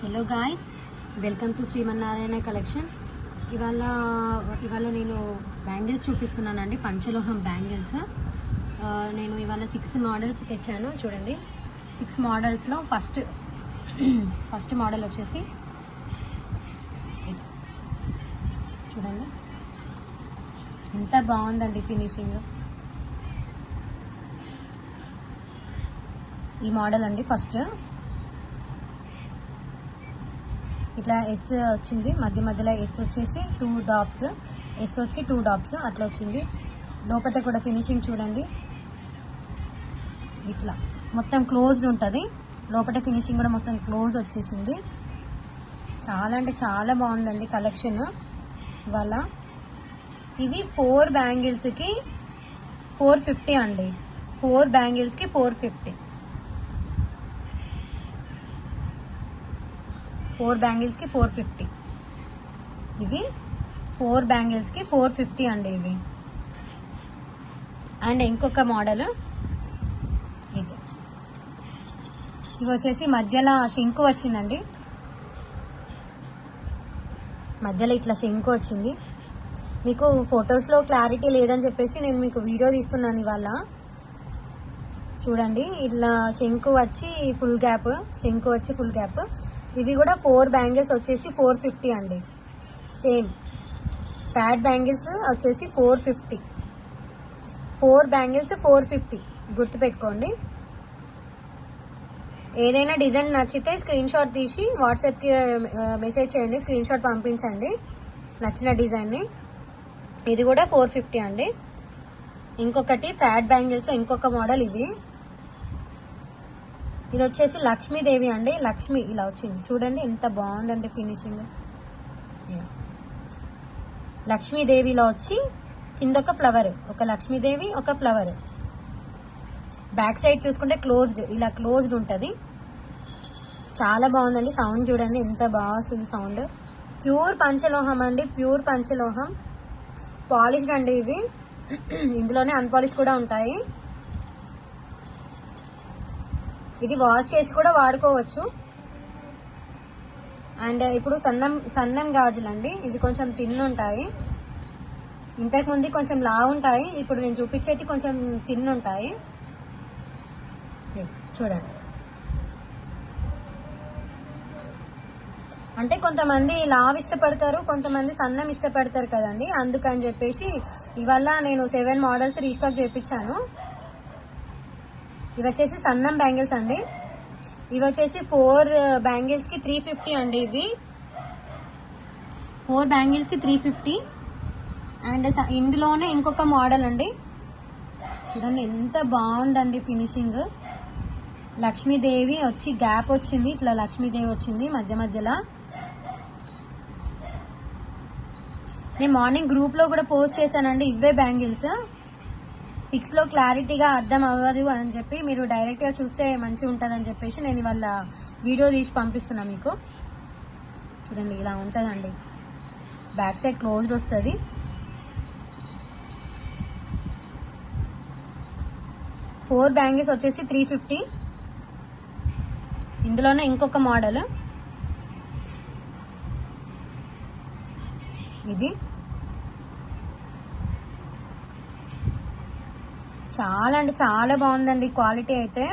Hello guys, welcome to Srimannarayana collections. ఇవాళ నేను bangles చూపిస్తున్నానండి, పంచలోహం బ్యాంగిల్స్. నేను ఇవాళ 6 మోడల్స్ తెచ్చాను. చూడండి, 6 మోడల్స్లో ఫస్ట్ మోడల్ వచ్చేసి చూడండి, ఎంత బాగుందండి ఫినిషింగ్. ఈ మోడల్ అండి ఫస్ట్. ఇట్లా ఎస్ వచ్చింది, మధ్యలో ఎస్ వచ్చేసి 2 డాట్స్, ఎస్ వచ్చి 2 డాట్స్ అట్లా వచ్చింది. లోపల కూడా ఫినిషింగ్ చూడండి, ఇట్లా మొత్తం క్లోజ్డ్ ఉంటుంది. లోపల ఫినిషింగ్ కూడా మొత్తం క్లోజ్ వచ్చేసింది. చాలా అంటే చాలా బాగుందండి కలెక్షన్ ఇవాళ. ఇవి 4 బ్యాంగిల్స్కి 450 అండి. 4 బ్యాంగిల్స్కి 450. 4 బ్యాంగిల్స్కి 450. ఇవి 4 బ్యాంగిల్స్కి 450 అండి ఇవి. అండ్ ఇంకొక మోడల్ ఇది. ఇవి వచ్చేసి మధ్యలో శంకు వచ్చిందండి. మధ్యలో ఇట్లా శంకు వచ్చింది. మీకు ఫొటోస్లో క్లారిటీ లేదని చెప్పేసి నేను మీకు వీడియో తీస్తున్నాను ఇవాళ. చూడండి, ఇట్లా శంకు వచ్చి ఫుల్ గ్యాప్. ఇవి కూడా 4 బ్యాంగిల్స్ వచ్చేసి 450 అండి. సేమ్ ప్యాడ్ బ్యాంగిల్స్ వచ్చేసి 450. 4 బ్యాంగిల్స్ 450 గుర్తుపెట్టుకోండి. ఏదైనా డిజైన్ నచ్చితే స్క్రీన్ షాట్ తీసి వాట్సాప్కి మెసేజ్ చేయండి, స్క్రీన్ షాట్ పంపించండి నచ్చిన డిజైన్ని. ఇది కూడా 450 అండి. ఇంకొకటి ప్యాడ్ బ్యాంగిల్స్ ఇంకొక మోడల్ ఇది వచ్చేసి లక్ష్మీదేవి అండి. లక్ష్మి ఇలా వచ్చింది చూడండి, ఎంత బాగుందండి ఫినిషింగ్. లక్ష్మీదేవిలో వచ్చి కింద ఒక ఫ్లవర్, ఒక లక్ష్మీదేవి ఒక ఫ్లవర్. బ్యాక్ సైడ్ చూసుకుంటే ఇలా క్లోజ్డ్ ఉంటుంది. చాలా బాగుందండి. సౌండ్ చూడండి ఎంత బాగా వస్తుంది సౌండ్. ప్యూర్ పంచలోహం అండి, ప్యూర్ పంచలోహం. పాలిష్డ్ అండి ఇవి. ఇందులోనే అన్పాలిష్ కూడా ఉంటాయి. ఇది వాష్ చేసి కూడా వాడుకోవచ్చు. అండ్ ఇప్పుడు సన్నం గాజులు అండి. ఇవి కొంచెం తిన్ ఉంటాయి. ఇంతకుముందు కొంచెం లావు ఉంటాయి, ఇప్పుడు నేను చూపించేది కొంచెం తిన్ ఉంటాయి. చూడండి, అంటే కొంతమంది లావు ఇష్టపడతారు, కొంతమంది సన్నం ఇష్టపడతారు కదండి. అందుకని చెప్పేసి ఇవాళ నేను 7 మోడల్స్ రీస్టాక్ చేయించాను. ఇవి వచ్చేసి సన్నం బ్యాంగిల్స్ అండి. ఇవి వచ్చేసి 4 బ్యాంగిల్స్కి 350 అండి. ఇవి 4 బ్యాంగిల్స్కి 350. అండ్ ఇందులోనే ఇంకొక మోడల్ అండి. చూడండి ఎంత బాగుందండి ఫినిషింగ్. లక్ష్మీదేవి వచ్చి గ్యాప్ వచ్చింది, ఇట్లా లక్ష్మీదేవి వచ్చింది మధ్యలో. నేను మార్నింగ్ గ్రూప్లో కూడా పోస్ట్ చేశానండి ఇవే బ్యాంగిల్స్. పిక్స్లో క్లారిటీగా అర్థం అవ్వదు అని చెప్పి మీరు డైరెక్ట్గా చూస్తే మంచిగా ఉంటుందని చెప్పేసి నేను ఇవాళ వీడియో తీసి పంపిస్తున్నా మీకు. చూడండి, ఇలా ఉంటుందండి. బ్యాక్ సైడ్ క్లోజ్డ్ వస్తుంది. ఫోర్ బ్యాంగిల్స్ వచ్చేసి 350. ఇందులోనే ఇంకొక మోడల్ ఇది. చాలా అంటే చాలా బాగుందండి క్వాలిటీ అయితే.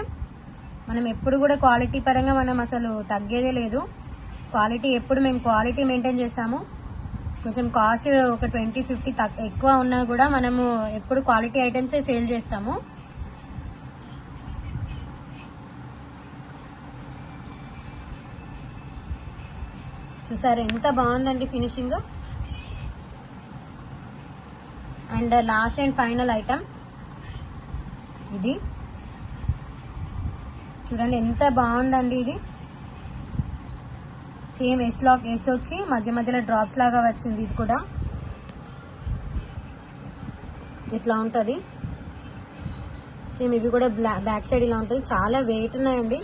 మనం ఎప్పుడు కూడా క్వాలిటీ పరంగా మనం అసలు తగ్గేదే లేదు. క్వాలిటీ ఎప్పుడు మేము క్వాలిటీ మెయింటైన్ చేస్తాము. కొంచెం కాస్ట్ ఒక 20-50 ఎక్కువ ఉన్నా కూడా మనము ఎప్పుడు క్వాలిటీ ఐటమ్సే సేల్ చేస్తాము. చూసారు ఎంత బాగుందండి finishing. And last and final item ఇది. చూడండి ఎంత బాగుందండి ఇది. సేమ్ ఎస్ వచ్చి మధ్యలో డ్రాప్స్ లాగా వచ్చింది. ఇది కూడా ఇట్లా ఉంటుంది సేమ్. ఇవి కూడా బ్యాక్ సైడ్ ఇలా ఉంటుంది. చాలా వెయిట్ ఉన్నాయండి.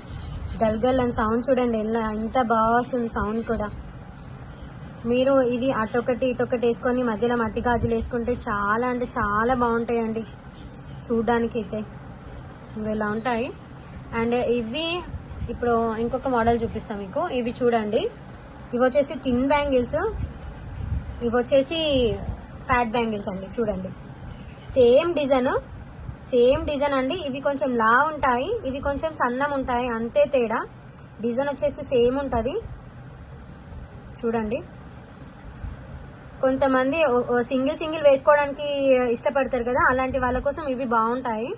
గల్గల్ అని సౌండ్ చూడండి ఎంత బాగా వస్తుంది సౌండ్ కూడా. మీరు ఇది అటొకటి ఇటొకటి వేసుకొని మధ్యలో మట్టి గాజులు వేసుకుంటే చాలా అంటే చాలా బాగుంటాయండి చూడ్డానికి అయితే. ఇవి ఇలా ఉంటాయి. అండ్ ఇవి ఇప్పుడు ఇంకొక మోడల్ చూపిస్తాం మీకు. ఇవి చూడండి, ఇవి వచ్చేసి థిన్ బ్యాంగిల్స్, ఇవి వచ్చేసి ఫ్యాట్ బ్యాంగిల్స్ అండి. చూడండి సేమ్ డిజైన్ అండి. ఇవి కొంచెం లా ఉంటాయి, ఇవి కొంచెం సన్నం ఉంటాయి, అంతే తేడా. డిజైన్ వచ్చేసి సేమ్ ఉంటుంది. చూడండి, కొంతమంది సింగిల్ వేసుకోవడానికి ఇష్టపడతారు కదా, అలాంటి వాళ్ళ కోసం ఇవి బాగుంటాయి.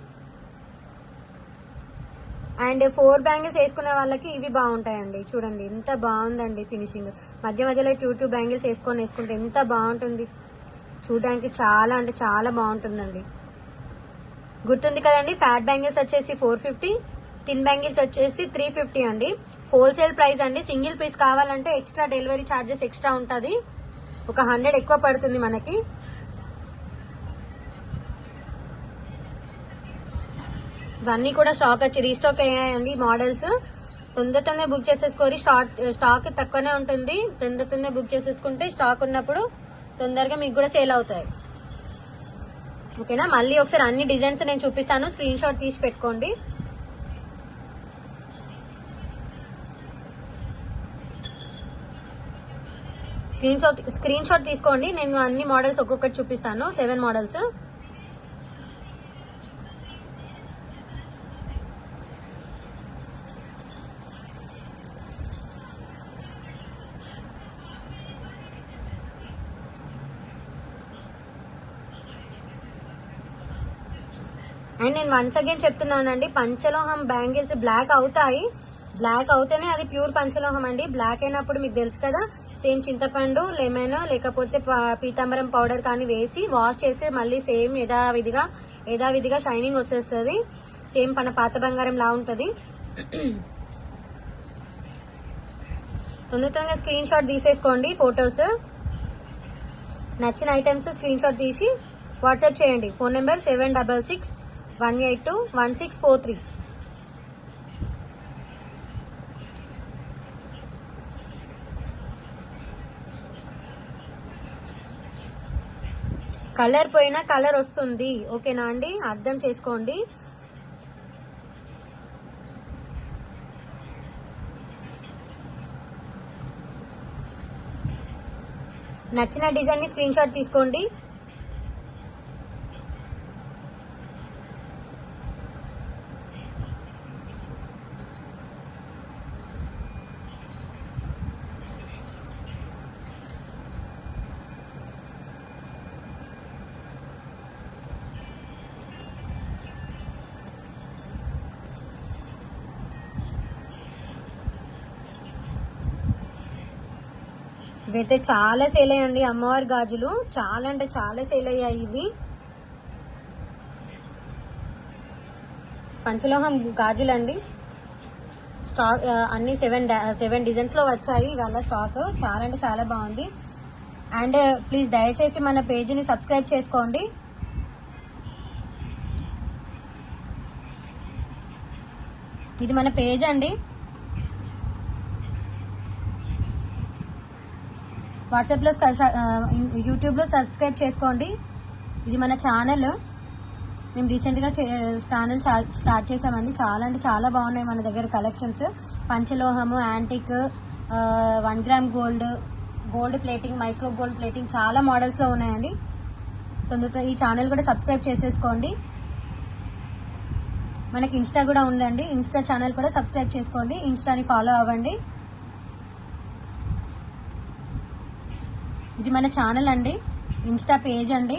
అండ్ 4 బ్యాంగిల్స్ వేసుకునే వాళ్ళకి ఇవి బాగుంటాయండి. చూడండి ఎంత బాగుందండి ఫినిషింగ్. మధ్యలో 2 బ్యాంగిల్స్ వేసుకుంటే ఎంత బాగుంటుంది చూడడానికి. చాలా అంటే చాలా బాగుంటుందండి. గుర్తుంది కదండి, ఫ్యాట్ బ్యాంగిల్స్ వచ్చేసి 450, థిన్ బ్యాంగిల్స్ వచ్చేసి 350 అండి. హోల్సేల్ ప్రైస్ అండి. సింగిల్ పీస్ కావాలంటే ఎక్స్ట్రా డెలివరీ ఛార్జెస్ ఎక్స్ట్రా ఉంటుంది, ఒక 100 ఎక్కువ పడుతుంది మనకి. ఇవన్నీ కూడా స్టాక్ వచ్చి రీస్టాక్ అయ్యాయండి మోడల్స్. తొందరగా బుక్ చేసేసుకోరి, స్టాక్ తక్కువనే ఉంటుంది. తొందరగా బుక్ చేసేసుకుంటే స్టాక్ ఉన్నప్పుడు తొందరగా మీకు కూడా సేల్ అవుతాయి. ఓకేనా, మళ్ళీ ఒకసారి అన్ని డిజైన్స్ నేను చూపిస్తాను, స్క్రీన్ షాట్ తీసి పెట్టుకోండి. స్క్రీన్ షాట్ తీసుకోండి, నేను అన్ని మోడల్స్ ఒక్కొక్కటి చూపిస్తాను. 7 మోడల్స్. అండ్ నేను వన్స్ అగైన్ చెప్తున్నానండి, పంచలోహం బ్యాంగిల్స్ బ్లాక్ అవుతేనే అది ప్యూర్ పంచలోహం అండి. బ్లాక్ అయినప్పుడు మీకు తెలుసు కదా, సేమ్ చింతపండు, లెమన్ లేకపోతే పీతాంబరం పౌడర్ కానీ వేసి వాష్ చేస్తే మళ్ళీ సేమ్ యథావిధిగా షైనింగ్ వచ్చేస్తుంది. సేమ్ మన పాత బంగారం లా ఉంటుంది. తొందరగా స్క్రీన్ షాట్ తీసేసుకోండి. ఫొటోస్ నచ్చిన ఐటమ్స్ స్క్రీన్ షాట్ తీసి వాట్సాప్ చేయండి. Phone number 7681821643. కలర్ పోయినా కలర్ వస్తుంది, ఓకేనా అండి, అర్థం చేసుకోండి. నచ్చిన డిజైన్ ని స్క్రీన్ షాట్ తీసుకోండి. ఇవైతే చాలా సేల్ అయ్యండి, అమ్మవారి గాజులు చాలా అంటే చాలా సేల్ అయ్యాయి. ఇవి పంచలోహం గాజులు అండి. స్టాక్ అన్ని 7 డిజైన్స్ లో వచ్చాయి ఇవాళ స్టాక్. చాలా అంటే చాలా బాగుంది. అండ్ ప్లీజ్ దయచేసి మన పేజీని సబ్స్క్రైబ్ చేసుకోండి. ఇది మన పేజ్ అండి. వాట్సాప్లో యూట్యూబ్లో సబ్స్క్రైబ్ చేసుకోండి. ఇది మన ఛానల్. మేము రీసెంట్గా ఛానల్ స్టార్ట్ చేసామండి. చాలా అంటే చాలా బాగున్నాయి మన దగ్గర కలెక్షన్స్. పంచలోహము, antique, 1 gram gold plating, micro gold plating చాలా మోడల్స్లో ఉన్నాయండి. తొందరగా ఈ ఛానల్ కూడా సబ్స్క్రైబ్ చేసేసుకోండి. మనకి ఇన్స్టా కూడా ఉందండి, ఇన్స్టా ఛానల్ కూడా సబ్స్క్రైబ్ చేసుకోండి. ఇన్స్టాని ఫాలో అవ్వండి. ఇది మన ఛానల్ అండి, ఇన్స్టా పేజ్ అండి,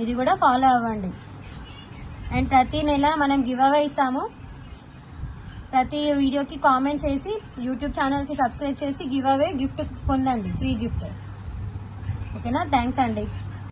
ఇది కూడా ఫాలో అవ్వండి. అండ్ ప్రతి నెల మనం గివ్ అవే ఇస్తాము. ప్రతి వీడియోకి కామెంట్ చేసి యూట్యూబ్ ఛానల్కి సబ్స్క్రైబ్ చేసి గివ్ అవే గిఫ్ట్ పొందండి, ఫ్రీ గిఫ్ట్. ఓకేనా, థ్యాంక్స్ అండి.